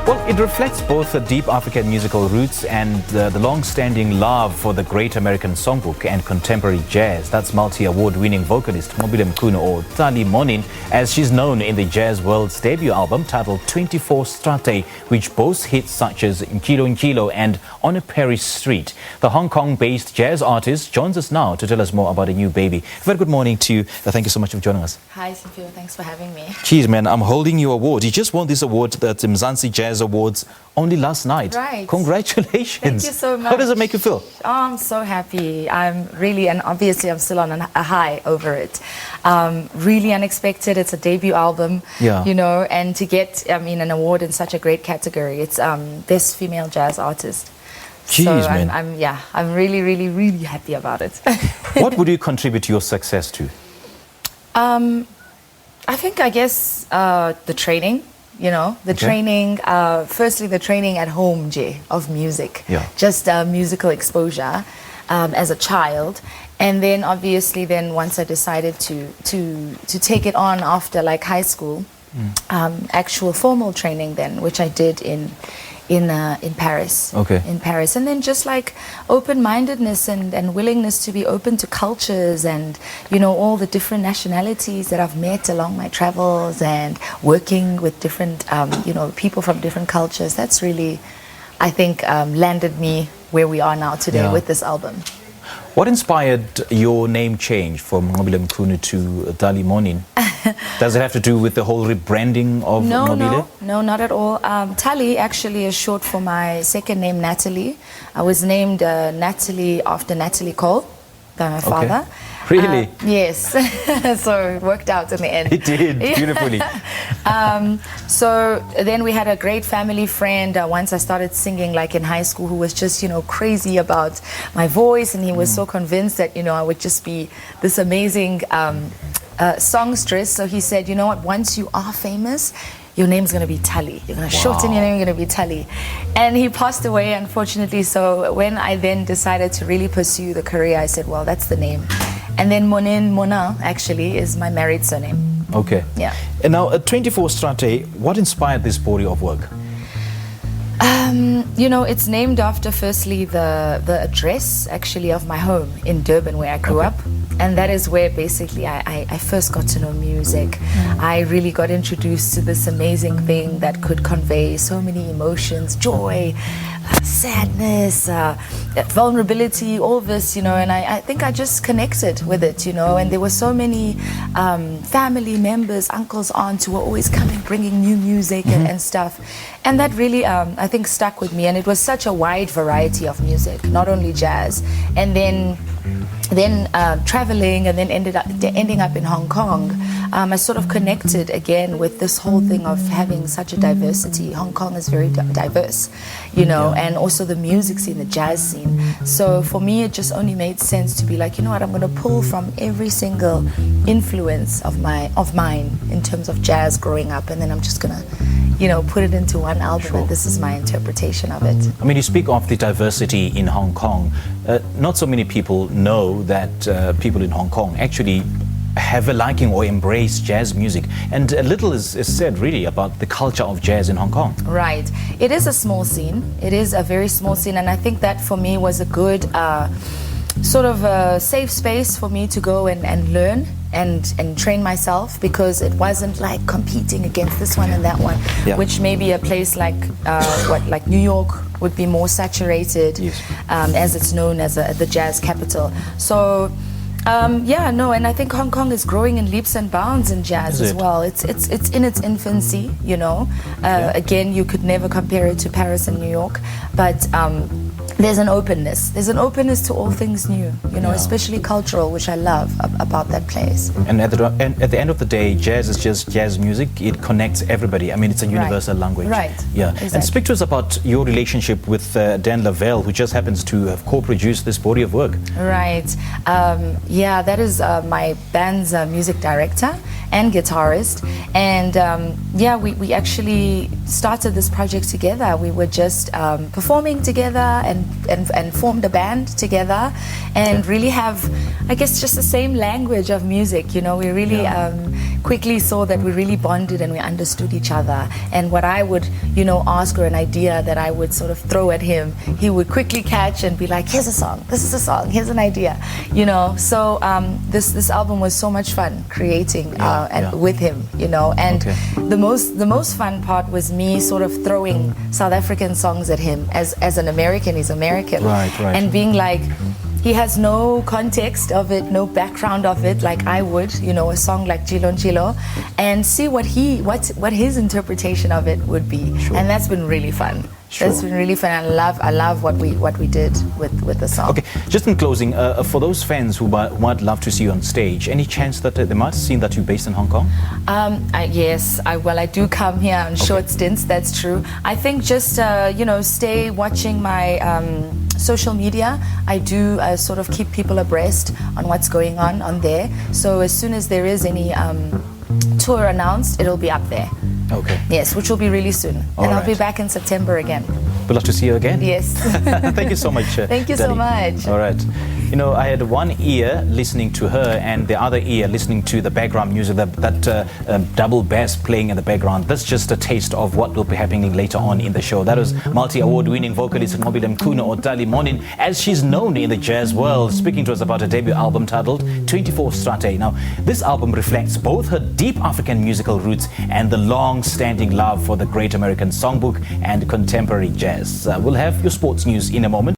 Well, it reflects both the deep African musical roots and the long-standing love for the Great American Songbook and contemporary jazz. That's multi-award-winning vocalist Nqobile Mchunu, or Talie Monin, as she's known in the jazz world's debut album titled 24 Strathay, which boasts hits such as Ntyilo and On a Paris Street. The Hong Kong-based jazz artist joins us now to tell us more about a new baby. Very good morning to you. Thank you so much for joining us. Hi, Cynthia. Thanks for having me. Geez, man, I'm holding your award. You just won this award at the Mzansi Jazz Awards only last night. Right. Congratulations. Thank you so much. How does it make you feel? Oh, I'm so happy. I'm really, and obviously I'm still on a high over it. Really unexpected. It's a debut album, Yeah. you know, and to get, an award in such a great category. It's Best Female Jazz Artist. Jeez, so man. I'm really, really, really happy about it. What would you contribute to your success to? I guess the training, training, firstly the training at home, of music, just musical exposure as a child. And then obviously once I decided to take it on after like high school, actual formal training then, which I did in Paris. Okay. In Paris. And then just like open-mindedness and willingness to be open to cultures and, all the different nationalities that I've met along my travels and working with different, people from different cultures. That's really, I think, landed me where we are now today with this album. What inspired your name change from Nqobile Mchunu to Talie Monin? Does it have to do with the whole rebranding of Nqobile? No, not at all. Talie actually is short for my second name, Natalie. I was named Natalie after Natalie Cole by my father. Really? Yes. So it worked out in the end. It did, beautifully. So then we had a great family friend once I started singing like in high school, who was just, crazy about my voice, and he was so convinced that, I would just be this amazing songstress. So he said, you know what, once you are famous, your name's going to be Talie. You're going to shorten your name, you're going to be Talie. And he passed away, unfortunately. So when I then decided to really pursue the career, I said, well, that's the name. And then Monin, actually, is my married surname. Okay. Yeah. And now, at 24 Strathay, what inspired this body of work? It's named after, firstly, the address, actually, of my home in Durban, where I grew up. And that is where, basically, I first got to know music. I really got introduced to this amazing thing that could convey so many emotions, joy, sadness, vulnerability, all this, and I think I just connected with it, and there were so many family members, uncles, aunts, who were always coming, bringing new music and stuff. And that really, I think, stuck with me. And it was such a wide variety of music, not only jazz. And then traveling and then ending up in Hong Kong, I sort of connected again with this whole thing of having such a diversity. Hong Kong is very diverse, and also the music scene, the jazz scene. So for me, it just only made sense to be like, you know what, I'm going to pull from every single influence of mine in terms of jazz growing up, and then I'm just going to put it into one album, and this is my interpretation of it. I mean, you speak of the diversity in Hong Kong. Not so many people know that people in Hong Kong actually have a liking or embrace jazz music. And little is said, really, about the culture of jazz in Hong Kong. Right. It is a small scene. It is a very small scene, and I think that for me was a good sort of a safe space for me to go and learn and train myself, because it wasn't like competing against this one and that one, which maybe a place like like New York would be more saturated, as it's known as the jazz capital. So and I think Hong Kong is growing in leaps and bounds in jazz as well. It's in its infancy, Again, you could never compare it to Paris and New York, but there's an openness. There's an openness to all things new, especially cultural, which I love about that place. And at the end of the day, jazz is just jazz music. It connects everybody. I mean, it's a universal language. Right. Yeah. Exactly. And speak to us about your relationship with Dan LaValle, who just happens to have co-produced this body of work. Right. That is my band's music director and guitarist. And we actually started this project together. We were just performing together and formed a band together and really have, I guess, just the same language of music. We really quickly saw that we really bonded and we understood each other. And what I would, ask or an idea that I would sort of throw at him, he would quickly catch and be like, here's a song, this is a song, here's an idea, So this album was so much fun creating with him, And the most fun part was me sort of throwing South African songs at him. As an American, he's American, right. And being like, he has no context of it, no background of it, like I would, a song like Ntyilo, and see what his interpretation of it would be. Sure. And that's been really fun. Sure. That's been really fun. I love what we did with the song. Okay, just in closing, for those fans who might love to see you on stage, any chance that they might have seen that you're based in Hong Kong? Yes, I do come here on short stints, that's true. I think just, stay watching my social media. I do sort of keep people abreast on what's going on there. So as soon as there is any tour announced, it'll be up there. Okay. Yes, which will be really soon. And I'll be back in September again. We'd love to see you again. Yes. Thank you so much. Thank you so much. All right. I had one ear listening to her and the other ear listening to the background music, that double bass playing in the background. That's just a taste of what will be happening later on in the show. That was multi-award winning vocalist Nqobile Mchunu, or Talie Monin, as she's known in the jazz world, speaking to us about her debut album titled 24 Strathay. Now, this album reflects both her deep African musical roots and the long-standing love for the Great American Songbook and contemporary jazz. We'll have your sports news in a moment.